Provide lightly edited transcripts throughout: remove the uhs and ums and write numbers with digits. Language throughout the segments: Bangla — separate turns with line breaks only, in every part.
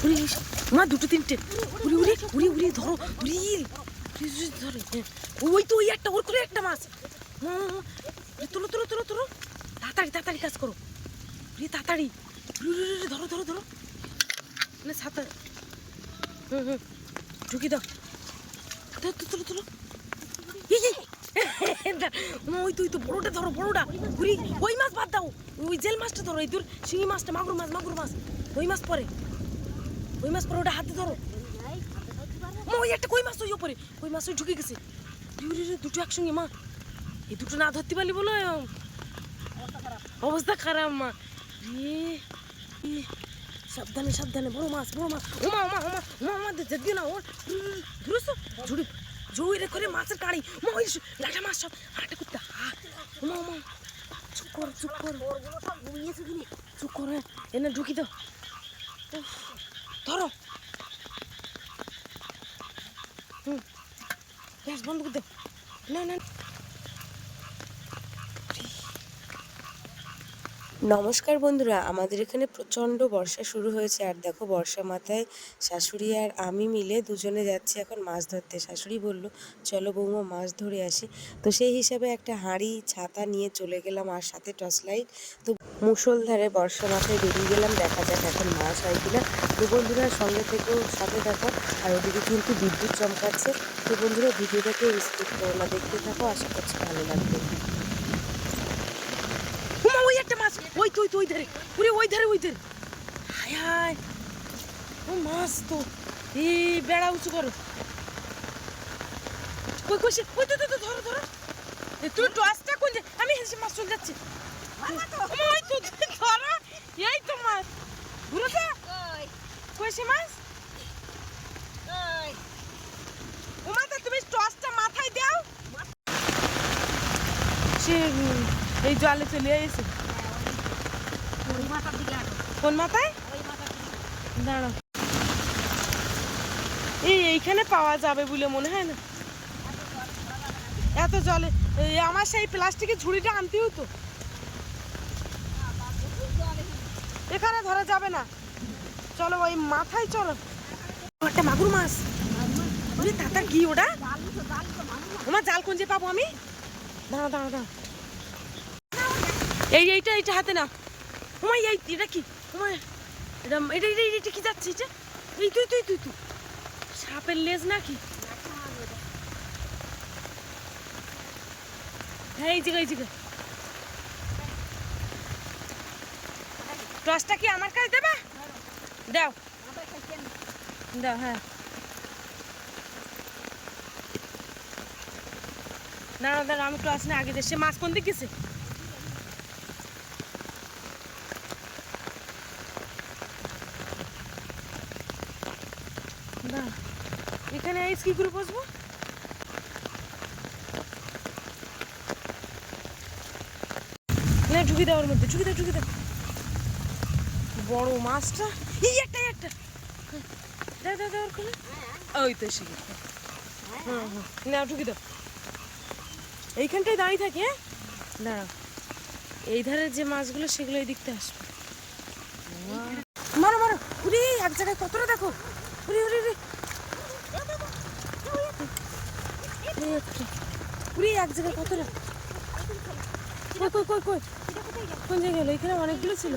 উড়ি মা দুটো তিনটে উড়ি উড়ি উড়ি উড়ি ধরো উড়ি ধরে ওই তো ওই একটা ওর করে একটা মাছ তোলো তোলো তোলো তোলো তাড়াতাড়ি তাড়াতাড়ি কাজ করো উড়ি তাড়াতাড়ি ধরো ধরো ধরো না সাঁতার ঢুকি দাও তোলো তোলো ওই তুই তো বড়টা ধরো বড়টা ঘুরি ওই মাছ বাদ দাও ওই জেল মাছটা ধরো এই তোর শিঙি মাছটা মাগুর মাছ ওই মাছ পরে ওটা হাতে ধরো ওই একটা কই মাছ ওই ওপরে ওই মাছ ওই ঢুকে গেছে দুটো একসঙ্গে মা এই দুটো না ধরতে পারলি বলো অবস্থা খারাপ মা সাবধানে সাবধানে বড় মাছ ওমা দিও না ওর ধরেছো ঝুড়ি জোরে করে মাছের কাড়ি ওই লাঠা মাছ সব হাঁটা করতে ওমা চুপ কর চুপ কর এনে ঢুকি দাও ধরো গ্যাস বন্ধ করে দাও না
নমস্কার বন্ধুরা, আমাদের এখানে প্রচণ্ড বর্ষা শুরু হয়েছে। আর দেখো বর্ষা মাথায় শাশুড়ি আর আমি মিলে দুজনে যাচ্ছি এখন মাছ ধরতে। শাশুড়ি বলল চলো বৌমা মাছ ধরে আসি, তো সেই হিসাবে একটা হাঁড়ি ছাতা নিয়ে চলে গেলাম আর সাথে টর্চ লাইট। তো মুষলধারে বর্ষা মাথায় বেরিয়ে গেলাম, দেখা যাক এখন মাছ হয় কিনা। তো বন্ধুরা সঙ্গে থেকেও সাথে দেখো, আর ওদিকে কিন্তু বিদ্যুৎ চমকাচ্ছে। তো বন্ধুরা ভিডিওটাকে স্কিপ করো না, দেখতে থাকো, আশা করছি ভালো লাগবে।
ওই একটা মাছ ওই তো ওই ধারে ওই ধারে হায় হায় ও মাছ তো এই বেড়া উঁচু করো কই কইছে ওই তো ধরো তুই টসটা কোন আমি হেসে মাছ চলে যাচ্ছি ওই তো ধরো এই তো মাছ ঘুরোছে কইছে মাছ ও মাথা তুমি টসটা মাথায় দাও সে এই জলে চলে এসে কোন মাথায় দাঁড়াও এইখানে পাওয়া যাবে বলে মনে হয় না এত জলে আমার সেই প্লাস্টিকের ঝুড়িটা আনতে হতো এখানে ধরা যাবে না চলো ওই মাথায় চলো একটা মাগুর মাছ তাতা কি ওটা আমার জাল কোন যে পাবো আমি দাঁড়া এইটা হাতে না ওমাই এটা কি ওমাই এটা কি যাচ্ছে এই তুই সাপের লেজ নাকি হ্যাঁ এই জায়গা টসটা কি আমার কাছে দেবে দাও হ্যাঁ দাঁড়া আমি টস না আগে সে মাছ কোন দিক গেছে এখানে আইস কি করে বসবো না ঢুকি দাও ওর মধ্যে ঢুকি দাও বড় মাছটা এই একটা দাও ওখানে ওই তো এসে গেছে না ঢুকি দাও এইখানটায় দাঁড়িয়ে থাকে হ্যাঁ দাঁড়াও এই ধারের যে মাছগুলো সেগুলো এই দিকতে আসবে মারো উড়ি এক জায়গায় কতটা দেখো উড়ি এক জায়গায় কতটা কই কোন জায়গায় গেলো এখানে অনেকগুলো ছিল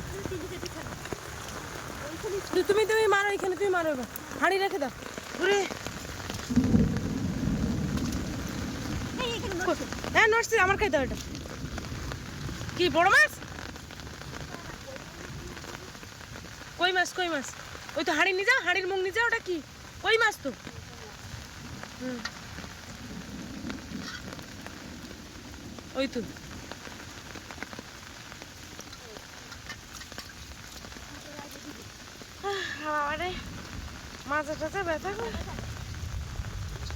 তুমি মারো এখানে তুমি মারো এবার হাঁড়ি রেখে দাও ঘুরে হ্যাঁ নড়ছে আমার খাই দাও এটা কি বড় মাছ কই মাছ ওই তো হাঁড়ি নিয়ে যাও হাঁড়ির মুখ নিয়ে যাও ওটা কি কই মাছ তো ওই তো আরে মাঝে টাঝে ব্যথা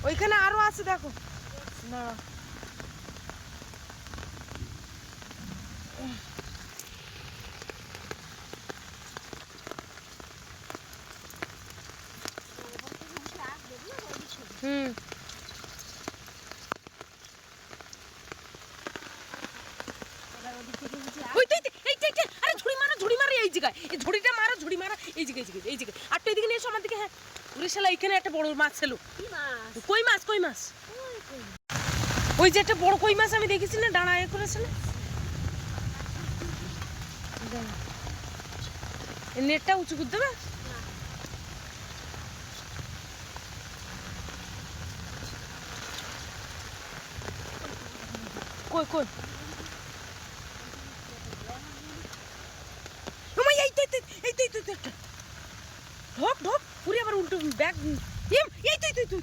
ওইখানে আরো আছে দেখো না ওই আরে ঝুড়ি মারো এই জায়গায় এই ঝুড়িটা মারো ঝুড়ি মারো এই জায়গায় আর এদিকে নিয়ে এসো আমার দিকে। হ্যাঁ ওরে শালা এখানে একটা বড় মাছ ছিল। কই মাছ কই মাছ? ওই যে একটা বড় কই মাছ আমি দেখেছি না, ডানা এ করেছে না। নেটটা উঁচু করে দেবে। কই কই একটা ঢোক ঢোক পুরি আবার উল্টো ব্যাগ। এই তুই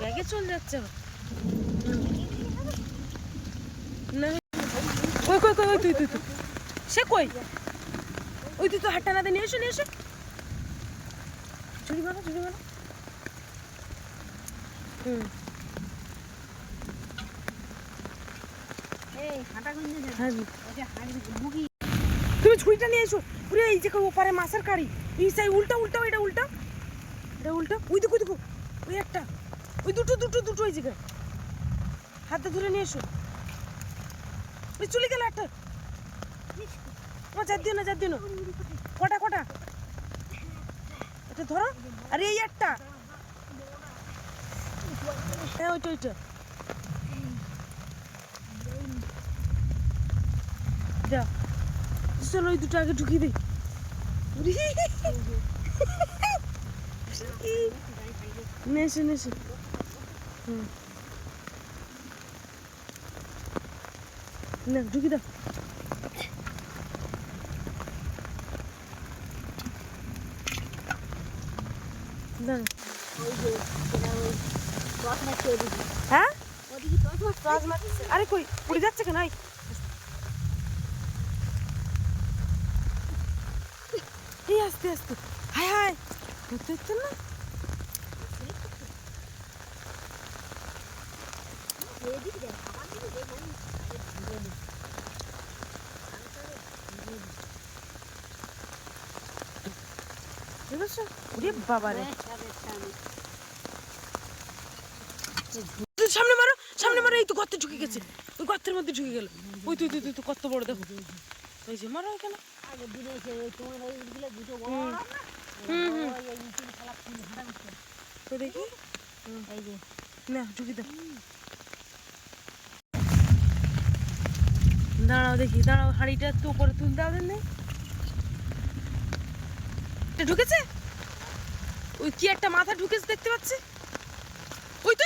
ব্যাগে চলে যাচ্ছে না। কই কই কই তুই সে কই? ওই তুই তো হাটটা না নিয়ে এসো ঝুড়ি মারো তুমি ঝুড়িটা নিয়ে এসো। পুরো এই যে ওপারে মাছের কাড়ি, এই সাই উল্টা এটা উল্টা ওই দেখো ওই একটা ওই দুটো ওই জায়গায় হাতে ধরে নিয়ে এসো। ওই চলে গেল একটা। যার দিও না কটা এটা ধরো। আরে এই একটা, হ্যাঁ ওইটা চলো ওই দুটো আগে ঢুকিয়ে দিই। নেশে না ঢুকি দাও। হ্যাঁ আরে কই পড়ে যাচ্ছে কেন? এই আস্তে হায় ধরতে না। বাবা রে সামনে মারো এই তো গর্তে ঢুকে গেছে, ওই গর্তের মধ্যে ঢুকে গেল। ওই তুই কত বড় দেখো। এই যে মারো এখানে। দেখি না ঢুকি দাও। দাঁড়াও হাঁড়িটা একটু উপরে তুল দাও। নেই ঢুকেছে, ওই কি একটা মাথা ঢুকেছে দেখতে পাচ্ছি। ওই তো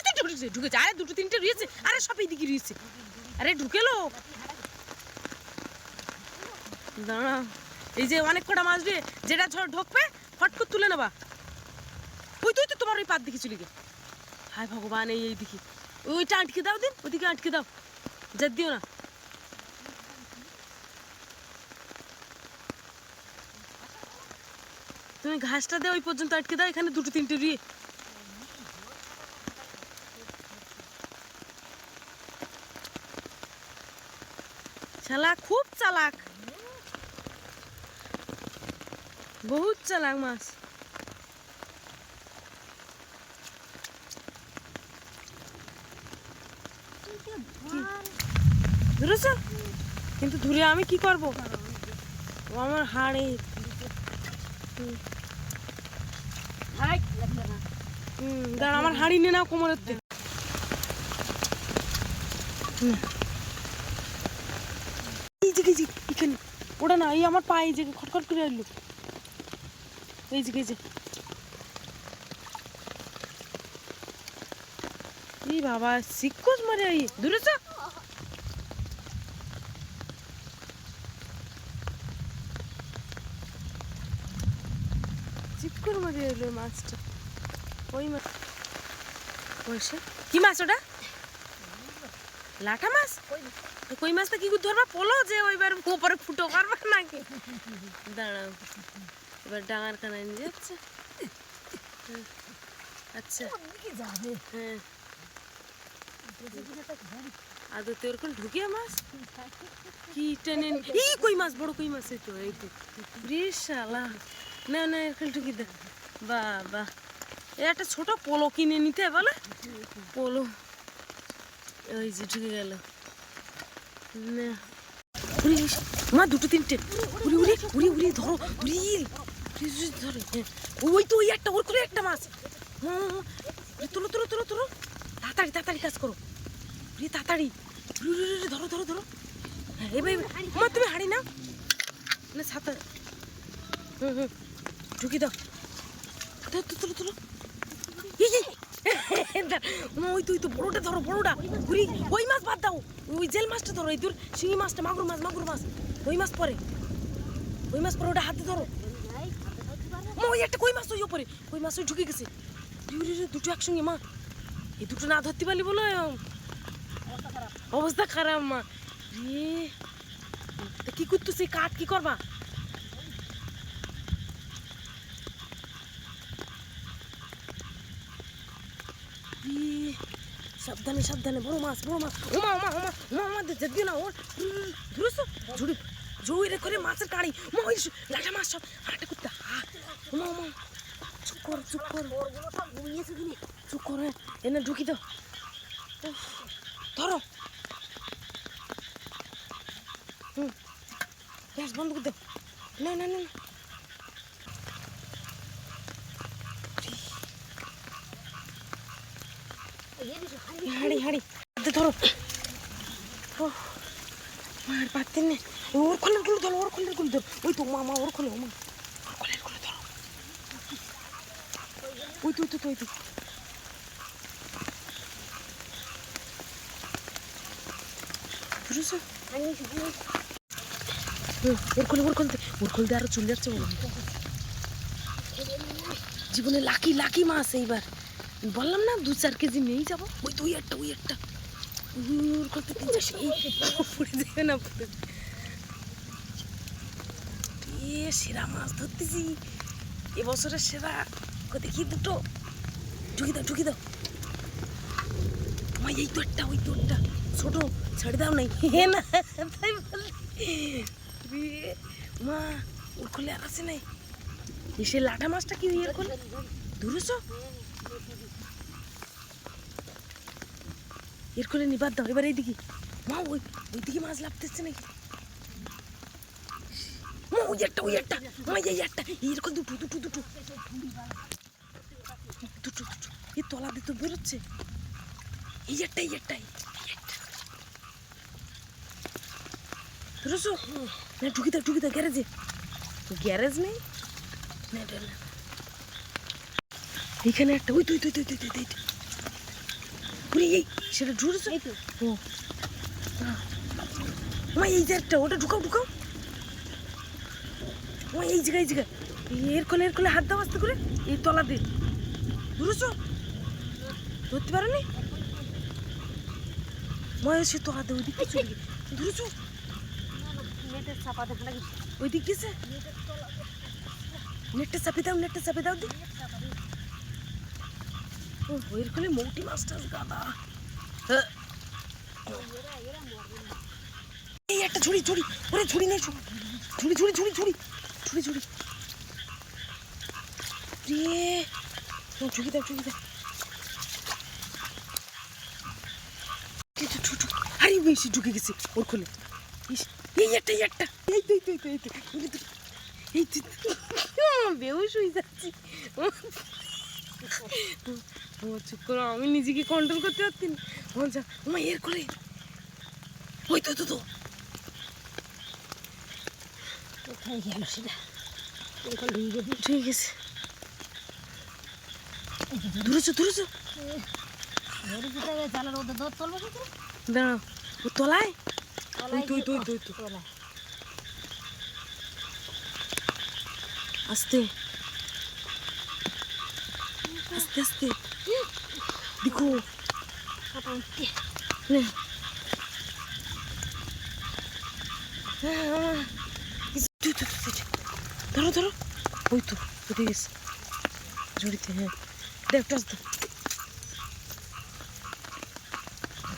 ঢুকেছে। আরে দুটো তিনটে রয়েছে, আরে সব এইদিকে রয়েছে। আরে ঢুকেলো। দাঁড়াও এই যে অনেক কটা মাছ দিয়ে যেটা ঢোকবে ফট করে তুলে নেবা। ওই তো তোমার ওই পাত দিকে চলে গে। হায় ভগবান এই দিকে ওইটা আটকে দাও দিন, ওইদিকে আটকে দাও, যার দিও না। তুমি ঘাসটা দিয়ে ওই পর্যন্ত আটকে দাও, এখানে দুটো তিনটে রুয়ে। খুব চালাক, বহুত চালাক মাছ। ধরেছ কিন্তু ধরে আমি কি করব? ও আমার হাড়ে দাঁড়া, আমার হাড়ি নিয়ে নাও কোমরের থেকে। এখানে ওটা না, এই আমার পায়ে যে খটখট করে এলো। এই যে এই বাবা শিক্ষস মারে ধরেছ। চিপকর মারে এলো মাছটা। ওই মাছ পয়সা কি মাছ ওটা? লাঠা মাছ? কই মাছটা কি করে ধরবা? পোলো যে ওইবার উপরে ফুটো করবা নাকি? দাঁড়াও এবার ডাঙার কানায় নিয়ে যাচ্ছে। আচ্ছা হ্যাঁ আদতে ওরকম ঢুকিয়ে মাছ কি টেনে কই মাছ, বড় কই মাছ। এই তো শালা না এরকম ঢুকি দে। বাহ একটা ছোট পোলো কিনে নিতে বলে, পোলো ওই যে ঢুকে গেল না। মা দুটো তিনটে উড়ি উড়ি উড়ি উড়ি ধরো উড়ি ধরে হ্যাঁ ওই তো ওই একটা ওর করে একটা মাছ তোলো তোলো তোলো তোলো তাড়াতাড়ি তাড়াতাড়ি কাজ করো উড়ি তাড়াতাড়ি উড়ি উড়ি ধরো ধরো ধরো হ্যাঁ এবার মা তুমি হাঁড়ি না না সাঁতার ঢুকি দাও তোলো তোলো ওই তুই তো বড়টা ধরো বড়টা ঘুরি ওই মাছ বাদ দাও ওই জেল মাছটা ধরো এই তোর শিঙি মাছটা মাগুর মাছ ওই মাছ পরে ওটা হাতে ধরো ওই একটা কই মাছ ওই ওপরে কই মাছ ওই ঢুকে গেছে দুটো একসঙ্গে মা এই দুটো না ধরতে পারলি বলো অবস্থা খারাপ মা রে কি করতো সেই কাঠ কি করবা সাবধানে সাবধানে বড় মাছ ওমা দেখবি না ওর ধরেছো ঝুড়ি জড়িয়ে করে মাছের কাঁড়ি ওই লাঠা মাছ সব হাঁটা করতে চুপ কর এনে ঢুকি দাও ধরো গ্যাস বন্ধ করে দাও না না না হাঁড়ি ধরো মার পারতেন না ওর খোলের গুলো ধরো ওই তো মামা ওর খোলে ওর খোলের গুলো ধরো ওই তো বুঝেছো ওর খোলতে আরো চলে যাচ্ছে জীবনে লাকি মাছ এইবার বললাম না 2-4 কেজি নিয়েই যাবো ওই তো ওই একটা ওর করতে পড়ে যাবে না সেরা মাছ ধরতেছি এবছরের সেরা দেখি দুটো ঢুকি দাও মা এই তো একটা ওই তো একটা ছোট ছেড়ে দাও নাই না তাই বললি মা ওর খোলে আর আছে নাই সে লাঠা মাছটা কি ইয়ে করলে ধরেছ এর করে নিবাদ দাও এবার এইদিকে মা ওইদিকে মাছ লাভতেছে নাকি মা ওই একটা মা এই একটা এরকম দুটো এই তলা দিয়ে তো বেরোচ্ছে এই একটাই ধরেছো না ঢুকি দাও গ্যারেজ নেই না এইখানে একটা ওই তুই এই সেটা ঢুকেছো ও মা এই যে একটা ওটা ঢুকাও মা এই জায়গায় এর কোলে হাত দাও আস্তে করে এই তলা দিয়ে ধরেছো ধরতে পারো নি মা সে তলা দিয়ে ওই দিক ধরেছো ওই দিক গেছে নেটটা চাপে দাও দি ওইর কোলে মৌটি মাছটা গাদা এই একটা ঝুড়ি ওরে ঝুড়ি নেই ঝুড়ি রে ঝুঁকি দাও আরে বেশি ঢুকে গেছে ওর খোলে এই একটা এই বেহুশ হয়ে যাচ্ছি চুপ করো আমি নিজেকে কন্ট্রোল করতে পারছি না আমার এর করে ওই তো কোথায় গেল সেটা ঠিক আছে ধরেছো দাঁড়াও ও তলায় তুই আস্তে দেখো ধরো ওই তো উঠে গেছে ঝুড়িতে হ্যাঁ দেখ টাচ দাও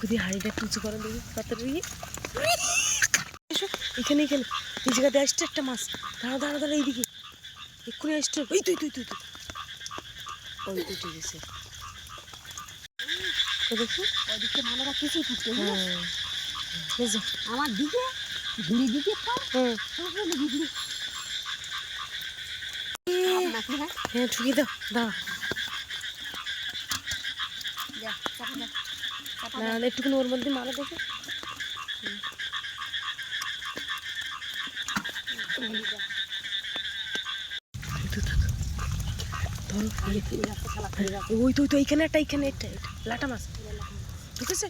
যদি হাড়িটা একটু উঁচু করেন দেখি তাড়াতাড়ি এসো এখানে এই জায়গাতে আসছে একটা মাছ দাঁড়া এইদিকে এক্ষুনি আসছে ওই তুই ওই তো উঠে গেছে দেখো ওইদিকে ভালো রাখতেছি আমার দিকে
ঝুড়ি দিকে
হুম হ্যাঁ ঢুকিয়ে দাও দাও না একটুখানি ওর মধ্যে মারা দেখে ওই তো এইখানে এইখানে একটা লাটা মাছ ঢুকেছে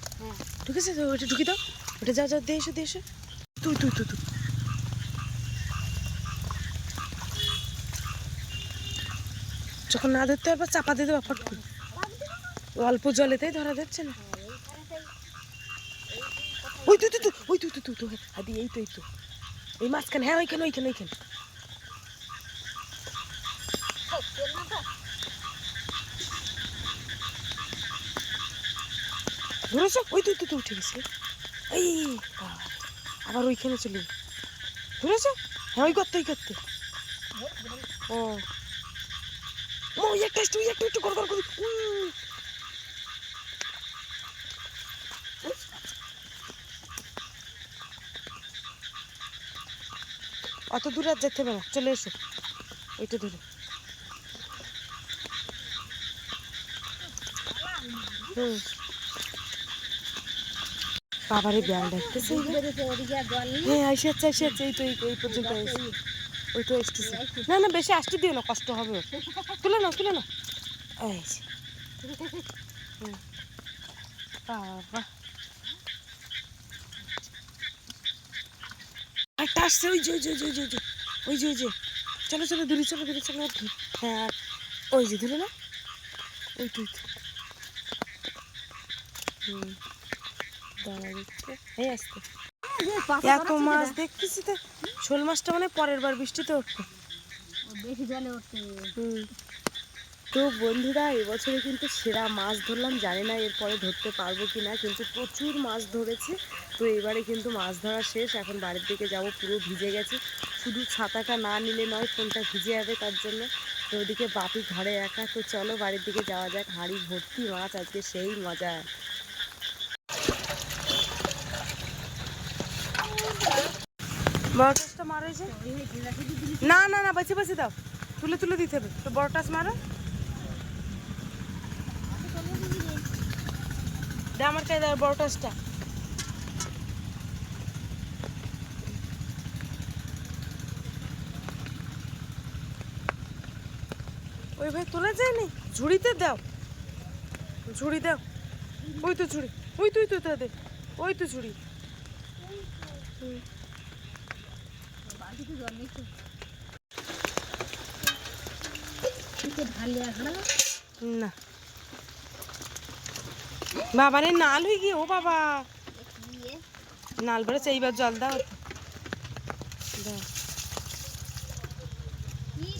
ঢুকেছে তো ওটা ঢুকি দাও ওটা যা দিয়ে এসো তুই যখন না ধরতে পারবা চাপা দিয়ে দেবা ফট করে অল্প জলেতেই ধরা যাচ্ছে না ওই তো হাদি এই তো এই মাঝখানে হ্যাঁ ওইখানে ধরেছো ওই তো উঠে গেছে এই আবার ওইখানে চলে ধরেছো হ্যাঁ ওই করতে ও ওই একটা একটু গড় করি অত দূরে আর যেতে হবে না চলে এসো ওইটা ধরে বাবারে ব্যায়াম ডাকতেছে হ্যাঁ আসে এই তো এই পর্যন্ত ওই তো আসতেছে না বেশি আসতে দিও না কষ্ট হবে তুলে না এই বাবা একটা আসছে ওই যে চলো দূরে চলো হ্যাঁ ওই যে ধরে না ওই তো এত মাছ দেখতেছি তো শোল মাছটা মানে পরের বার বৃষ্টিতে উঠতো
বেশি জলে উঠতে
তো বন্ধুরা এবছরে কিন্তু সেরা মাছ ধরলাম জানি না এরপরে ধরতে পারবো কি না কিন্তু প্রচুর মাছ ধরেছি তো এবারে কিন্তু মাছ ধরা শেষ এখন বাড়ির দিকে যাব পুরো ভিজে গেছে শুধু ছাতাটা না নিলে নয় ফোনটা ভিজে যাবে তার জন্য তো ওদিকে বাপি ঘরে একা তো চলো বাড়ির দিকে যাওয়া যাক হাঁড়ি ভর্তি মাছ আজকে সেই মজা বড় টাচটা মারো না বাঁচিয়ে দাও তুলে দিতে হবে তো বড় টাচ মারো দে আমার কাছে দাও বড় টাচটা ওই ভাই তোলা যায়নি ঝুড়িতে দাও ওই তো ঝুড়ি ওই তো ঝুড়ি না বাবারে নাল হয়ে গিয়ে ও বাবা নাল বেড়েছে এইবার জল দাও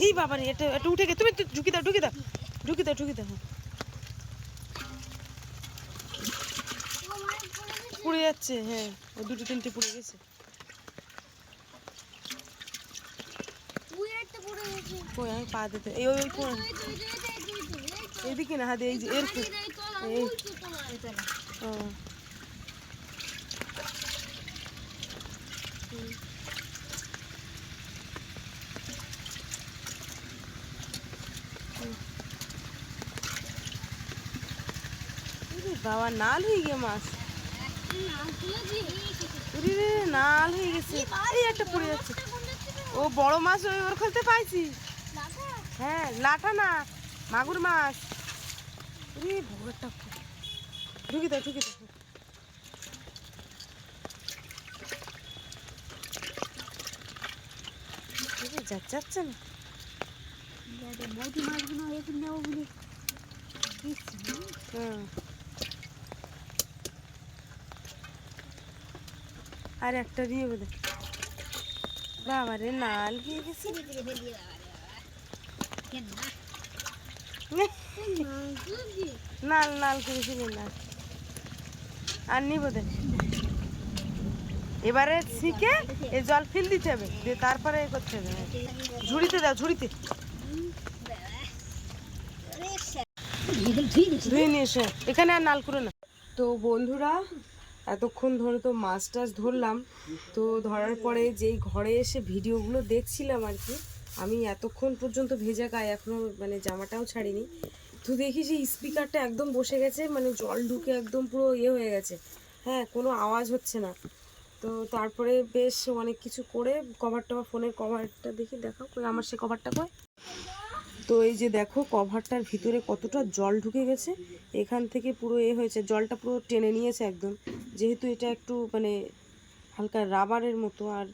এই বাবারে এটা উঠে গে তুমি ঢুকি দাও পুড়ে যাচ্ছে হ্যাঁ ও দুটো তিনটে পুড়ে গেছে আমি পা দিতে ওই এইদিকে না হাতে এই যে এরকম বাবা নাল হয়ে গিয়ে মাছ নাল হয়ে গেছে এই একটা পড়ে যাচ্ছে ও বড় মাছ ওর খেলতে পাইছি হ্যাঁ লাটা না মাগুর মাছ ভোরটা ঢুকি দাও যাচ্ছে না আর একটা দিয়ে বলে বাবারে নাল হয়ে গেছে নাল করেছিলি না আর নিব দে এবারে শিখে এই জল ফিল দিতে হবে দিয়ে তারপরে করতে হবে ঝুড়িতে দাও ধুয়ে নিয়ে এসে এখানে আর নাল করে না তো বন্ধুরা
এতক্ষণ ধরে তো মাছ টাছ ধরলাম, তো ধরার পরে যেই ঘরে এসে ভিডিওগুলো দেখছিলাম আর কি, আমি এতক্ষণ পর্যন্ত ভেজা গায়ে এখনও মানে জামাটাও ছাড়িনি, তো দেখি সেই স্পিকারটা একদম বসে গেছে, মানে জল ঢুকে একদম পুরো ইয়ে হয়ে গেছে, হ্যাঁ কোনো আওয়াজ হচ্ছে না। তো তারপরে বেশ অনেক কিছু করে কভারটা, ফোনের কভারটা দেখি, দেখাও কই আমার সে কভারটা কই। তো এই যে দেখো কভারটার ভিতরে কতটা জল ঢুকে গেছে, এখান থেকে পুরো হয়েছে, জলটা পুরো টেনে নিয়েছে একদম, যেহেতু এটা একটু মানে হালকা রাবারের মতো, আর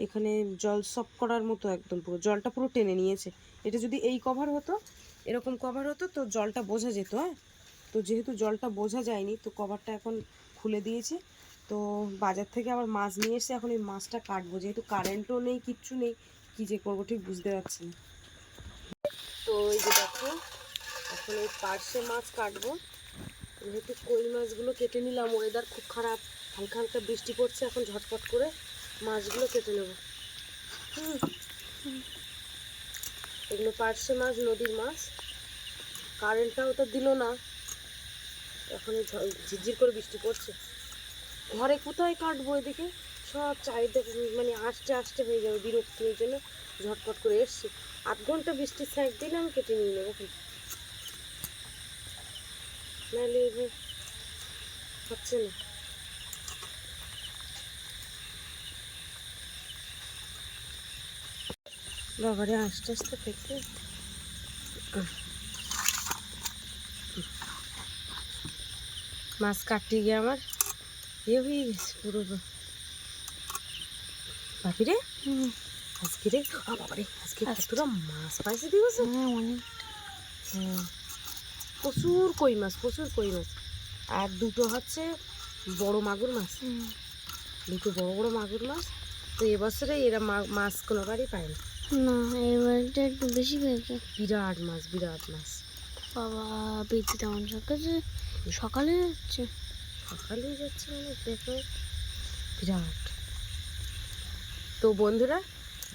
এখানে জল সক করার মতো একদম পুরো জলটা পুরো টেনে নিয়েছে। এটা যদি এই কভার হতো, এরকম কভার হতো তো জলটা বোঝা যেত, হ্যাঁ। তো যেহেতু জলটা বোঝা যায়নি, তো কভারটা এখন খুলে দিয়েছি। তো বাজার থেকে আবার মাছ নিয়ে এসে এখন এই মাছটা কাটবো, যেহেতু কারেন্টও নেই, কিচ্ছু নেই, কী যে করবো ঠিক বুঝতে পারছি না। তো এই যে দেখো এখন এই পার্শে মাছ কাটবো, যেহেতু কই মাছগুলো কেটে নিলাম, ওয়েদার খুব খারাপ, হালকা হালকা বৃষ্টি পড়ছে, এখন ঝটপট করে মাছগুলো কেটে নেব। এগুলো পার্শে মাছ, নদীর মাছ। কারেন্টটাও তো দিল না, এখন ঝিরঝির করে বৃষ্টি পড়ছে, ঘরে কোথায় কাটবো, এদিকে সব চারিদিকে মানে আস্তে আস্তে হয়ে যাবে, বিরক্তি, ওই জন্য ঝটপট করে এসছি। 8 ঘন্টা বৃষ্টির সাইড দিলে আমি কেটে নিয়ে নেবো, নাহলে হচ্ছে না। বাবারে আস্তে আস্তে থেকে মাছ কাটতে গিয়ে আমার ইয়ে হয়ে গেছে পুরো। বাপি রে, আজকে রে, বাবারে আজকে কতটা মাছ পাইছে দিবস,
অনেক।
হ্যাঁ প্রচুর কই মাছ, প্রচুর কই মাছ, আর দুটো হচ্ছে বড় মাগুর মাছ, দুটো বড় বড় মাগুর মাছ। তো এবছরে এরা মাছ কোনোবারই পায় না।
না, এবারটা একটু বেশি পেয়েছে।
বিরাট মাছ, বিরাট মাছ।
বাবা পেয়েছে তেমন সকালে, সকালে যাচ্ছে,
সকালেই যাচ্ছে মানে দেখো বিরাট। তো বন্ধুরা,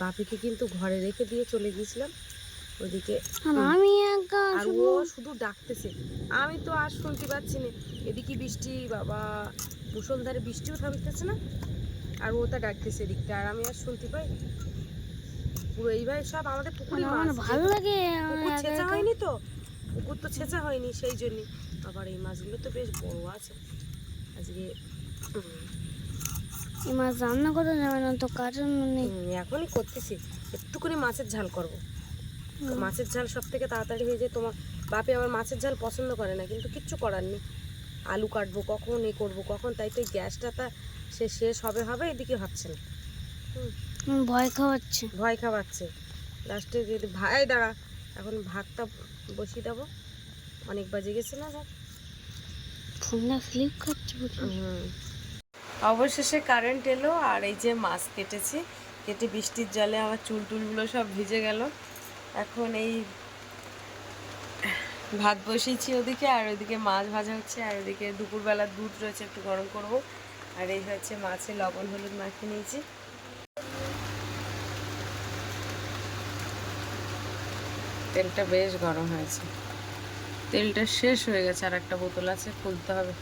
বাপিকে কিন্তু ঘরে রেখে দিয়ে চলে গিয়েছিলাম ওদিকে,
আর আমি একা
আর ও শুধু ডাকতেছে, আমি তো আর শুনতে পাচ্ছি না। এদিকে বৃষ্টি, বাবা মুষলধারে বৃষ্টিও থামতেছে না, আর ও তা ডাকতেছে এদিকটা, আর আমি আর শুনতে পাই। পুরো এইভাবে সব আমাদের পুকুরে
আমার
মাছ,
ভালো লাগে।
পুকুর ছেঁচা হয়নি তো, পুকুর তো ছেঁচা হয়নি, সেই জন্যে। আবার এই মাছগুলো তো বেশ বড় আছে আজকে।
এই মাছ রান্না করা যাবে না তো, কারণ নেই।
এখনই করতেছি, একটু করে মাছের ঝাল করব। মাছের ঝাল সব থেকে তাড়াতাড়ি হয়ে যায়। তোমার বাপে আবার মাছের ঝাল পছন্দ করে না, কিন্তু কিচ্ছু করার নেই, আলু কাটবো কখন, এ করবো কখন, তাই তো গ্যাসটা তা সে শেষ হবে হবে, এদিকে হচ্ছে না।
ভয় খাওয়াচ্ছে,
ভয় খাওয়াচ্ছে লাস্টে। যদি ভাই দাঁড়া, এখন ভাতটা বসিয়ে দেবো, অনেক বাজে গেছে না ভাত।
ফোনটা ফ্লিপ খাচ্ছে।
অবশেষে কারেন্ট এলো, আর এই যে মাছ কেটেছি, কেটে বৃষ্টির জলে আমার চুল টুলগুলো সব ভিজে গেল। এখন এই ভাত বসিয়েছি ওদিকে, আর ওদিকে মাছ ভাজা হচ্ছে, আর ওদিকে দুপুরবেলা দুধ রয়েছে, একটু গরম করব। আর এই হচ্ছে মাছে লবণ হলুদ মাখিয়ে নিয়েছি। তেলটা বেশ গরম হয়েছে, তেলটা শেষ হয়ে গেছে, আর একটা বোতল আছে, খুলতে হবে।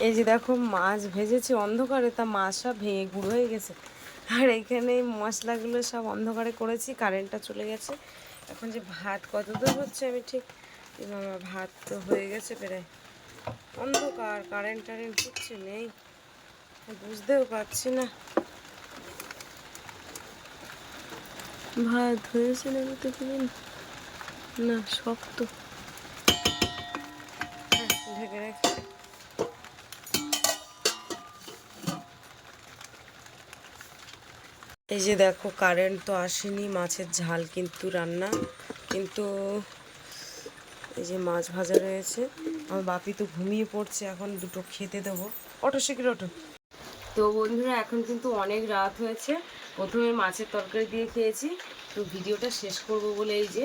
এই যে দেখো মাছ ভেজেছি অন্ধকারে, তা মাছ সব ভেঙে গুঁড়ো হয়ে গেছে। আর এখানে মশলাগুলো সব অন্ধকারে করেছি, কারেন্টটা চলে গেছে। এখন যে ভাত কত দূর হচ্ছে আমি ঠিক, ভাত তো হয়ে গেছে প্রায়, অন্ধকার, কারেন্ট টারেন্ট কিচ্ছু নেই, বুঝতেও পারছি না। ভাত হয়েছে না তো না, শক্ত, ঢেকে রেখে। এই যে দেখো কারেন্ট তো আসেনি, মাছের ঝাল কিন্তু রান্না, কিন্তু এই যে মাছ ভাজা রয়েছে। আমার বাপি তো ঘুমিয়ে পড়ছে, এখন দুটো খেতে দেবো। অটো শিগগির অটো। তো বন্ধুরা এখন কিন্তু অনেক রাত হয়েছে, প্রথমে মাছের তরকারি দিয়ে খেয়েছি, তো ভিডিওটা শেষ করব বলে এই যে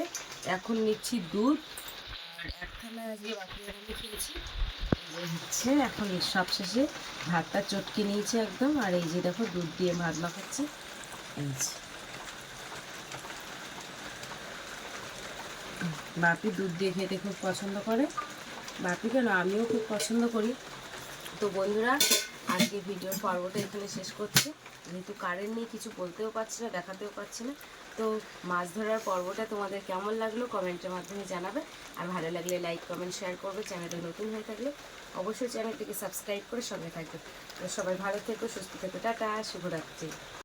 এখন নিচ্ছি দুধ। আর এক থালা আজকে বাকি আমি খেয়েছি। এই যে হচ্ছে এখন সব শেষে ভাতটা চটকে নিয়েছি একদম। আর এই যে দেখো দুধ দিয়ে ভাত মাখাচ্ছি। এই যে বাপি দুধ দিয়ে খেতে খুব পছন্দ করে। বাপি কেন, আমিও খুব পছন্দ করি। তো বন্ধুরা, আজকে ভিডিওর পর্বটা এখানে শেষ করছি। যেহেতু কারেন্ট নেই, কিছু বলতেও পারছি না, দেখাতেও পারছি না। তো মাছ ধরার পর্বটা তোমাদের কেমন লাগলো কমেন্টের মাধ্যমে জানাবে। আর ভালো লাগলে লাইক কমেন্ট শেয়ার করবে। চ্যানেলটা নতুন হয়ে থাকলে অবশ্যই চ্যানেলটিকে সাবস্ক্রাইব করে সঙ্গে থাকবে। তো সবাই ভালো থেকো, সুস্থ থেকো, টাটা, শুভরাত্রি।